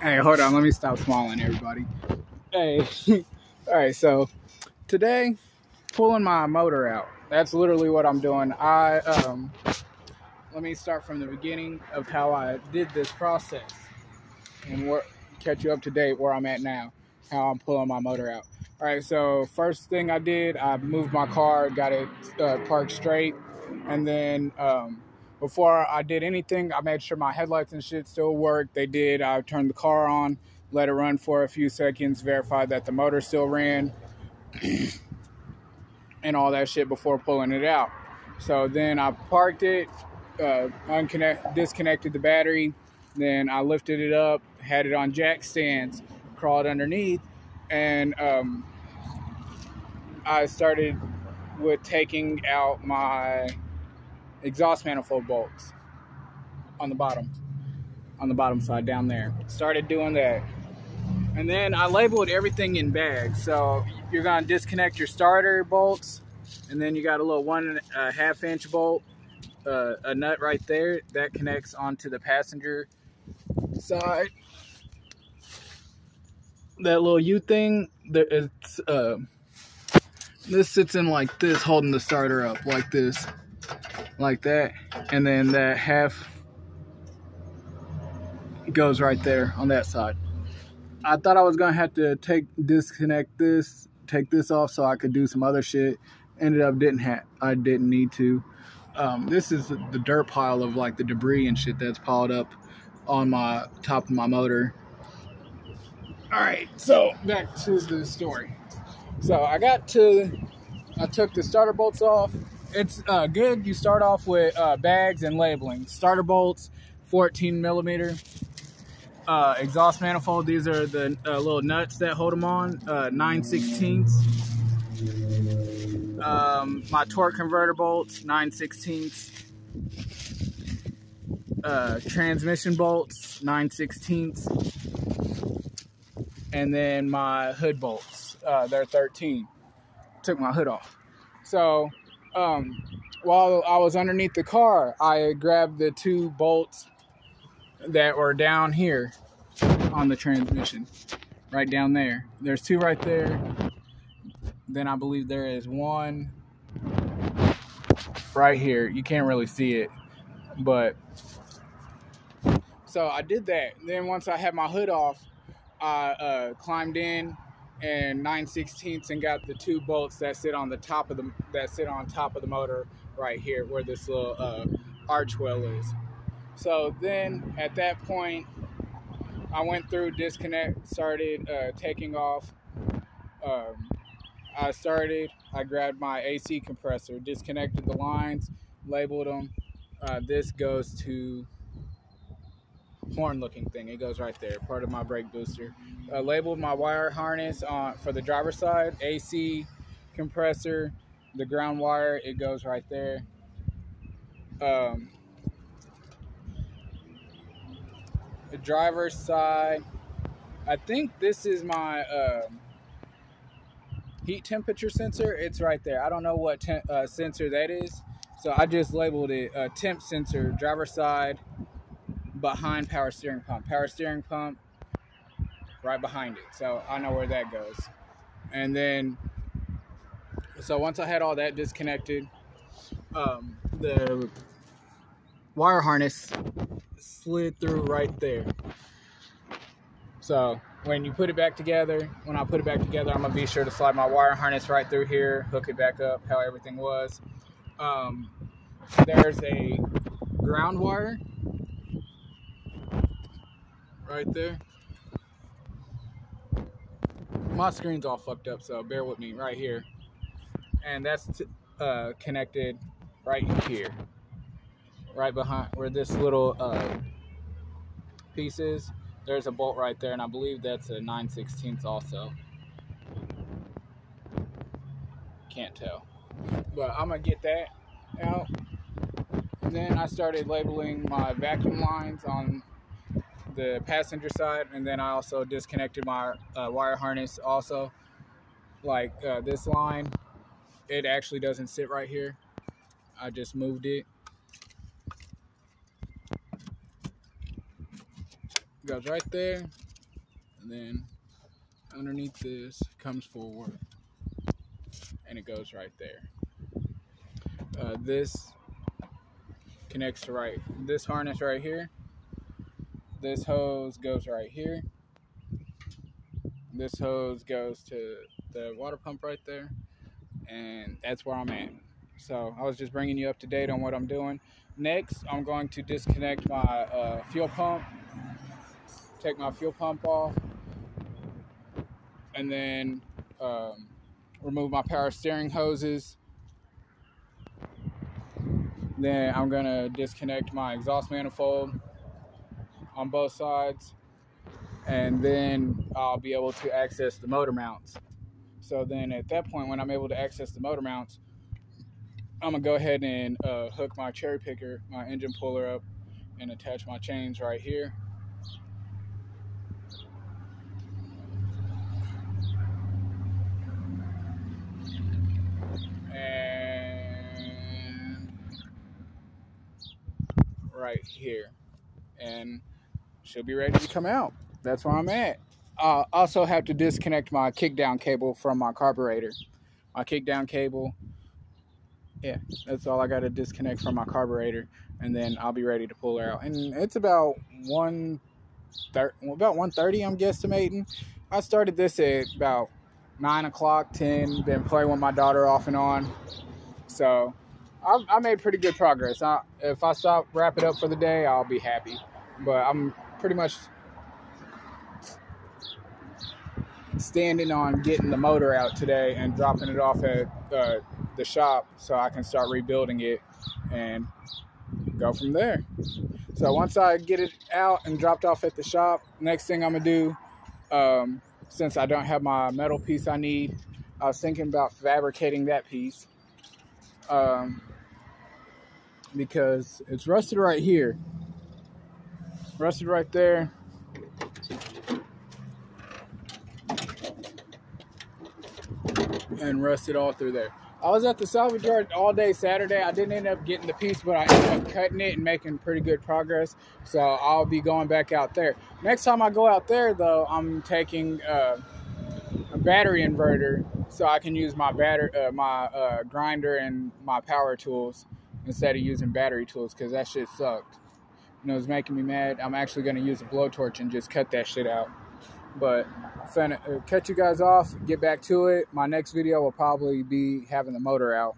Hey, hold on. Let me stop smiling, everybody. Hey, all right. So today, pulling my motor out. That's literally what I'm doing. Let me start from the beginning of how I did this process and catch you up to date where I'm at now, how I'm pulling my motor out. All right. So first thing I did, I moved my car, got it parked straight, and then before I did anything, I made sure my headlights and shit still worked. They did. I turned the car on, let it run for a few seconds, verified that the motor still ran, and all that shit before pulling it out. So then I parked it, disconnected the battery, then I lifted it up, had it on jack stands, crawled underneath, and I started with taking out my exhaust manifold bolts on the bottom side down there. Started doing that. And then I labeled everything in bags. So you're gonna disconnect your starter bolts, and then you got a little 1.5 inch bolt, a nut right there that connects onto the passenger side. That little U thing, it's this sits in like this, holding the starter up like this, like that, and then that half goes right there on that side. I thought I was gonna have to disconnect this, take this off so I could do some other shit. Ended up I didn't need to. This is the dirt pile of like the debris and shit that's piled up on my top of my motor. All right, so back to the story. So I took the starter bolts off. It's good. You start off with bags and labeling. Starter bolts, 14 millimeter. Exhaust manifold. These are the little nuts that hold them on. 9/16. My torque converter bolts, 9/16. Transmission bolts, 9/16. And then my hood bolts, they're 13. Took my hood off. So while I was underneath the car, I grabbed the two bolts that were down here on the transmission, right down there. There's two right there. Then I believe there is one right here. You can't really see it, but so I did that. Then once I had my hood off, I climbed in and 9/16 and got the two bolts that sit on top of the motor right here, where this little arch well is. So then at that point, I went through started taking off. I grabbed my AC compressor, disconnected the lines, labeled them. This goes to horn looking thing. It goes right there, part of my brake booster. Labeled my wire harness for the driver's side, AC compressor, the ground wire, it goes right there. The driver's side, I think this is my heat temperature sensor. It's right there. I don't know what sensor that is, so I just labeled it temp sensor, driver's side, behind power steering pump. Power steering pump right behind it, so I know where that goes. And then, so once I had all that disconnected, the wire harness slid through right there. So when I put it back together, I'm gonna be sure to slide my wire harness right through here, hook it back up how everything was. There's a ground wire right there. My screen's all fucked up, so bear with me right here. And that's connected right here, right behind where this little piece is. There's a bolt right there, and I believe that's a 9/16 also. Can't tell, but I'm gonna get that out. And then I started labeling my vacuum lines on the passenger side, and then I also disconnected my wire harness also. Like this line, it actually doesn't sit right here. I just moved it. Goes right there. And then underneath this comes forward, and it goes right there. This connects to this harness right here. This hose goes right here. This hose goes to the water pump right there, and that's where I'm at. So I was just bringing you up to date on what I'm doing. Next, I'm going to disconnect my fuel pump, take my fuel pump off, and then remove my power steering hoses. Then I'm gonna disconnect my exhaust manifold on both sides, and then I'll be able to access the motor mounts. So then at that point, when I'm able to access the motor mounts, I'm gonna go ahead and hook my cherry picker, my engine puller up, and attach my chains right here. And right here. And she'll be ready to come out. That's where I'm at. I also have to disconnect my kickdown cable from my carburetor. My kickdown cable, yeah, that's all I got to disconnect from my carburetor, and then I'll be ready to pull her out. And it's about 1:30, I'm guesstimating. I started this at about 9 o'clock, 10, been playing with my daughter off and on. So I made pretty good progress. If I wrap it up for the day, I'll be happy. But I'm pretty much standing on getting the motor out today and dropping it off at the shop so I can start rebuilding it and go from there. So once I get it out and dropped off at the shop, next thing I'm gonna do, since I don't have my metal piece I need, I was thinking about fabricating that piece because it's rusted right here, rusted right there, and rusted all through there. I was at the salvage yard all day Saturday. I didn't end up getting the piece, but I ended up cutting it and making pretty good progress. So I'll be going back out there. Next time I go out there, though, I'm taking a battery inverter so I can use my grinder and my power tools instead of using battery tools, because that shit sucked. You know, it's making me mad. I'm actually going to use a blowtorch and just cut that shit out. But I'm finna cut you guys off, get back to it. My next video will probably be having the motor out.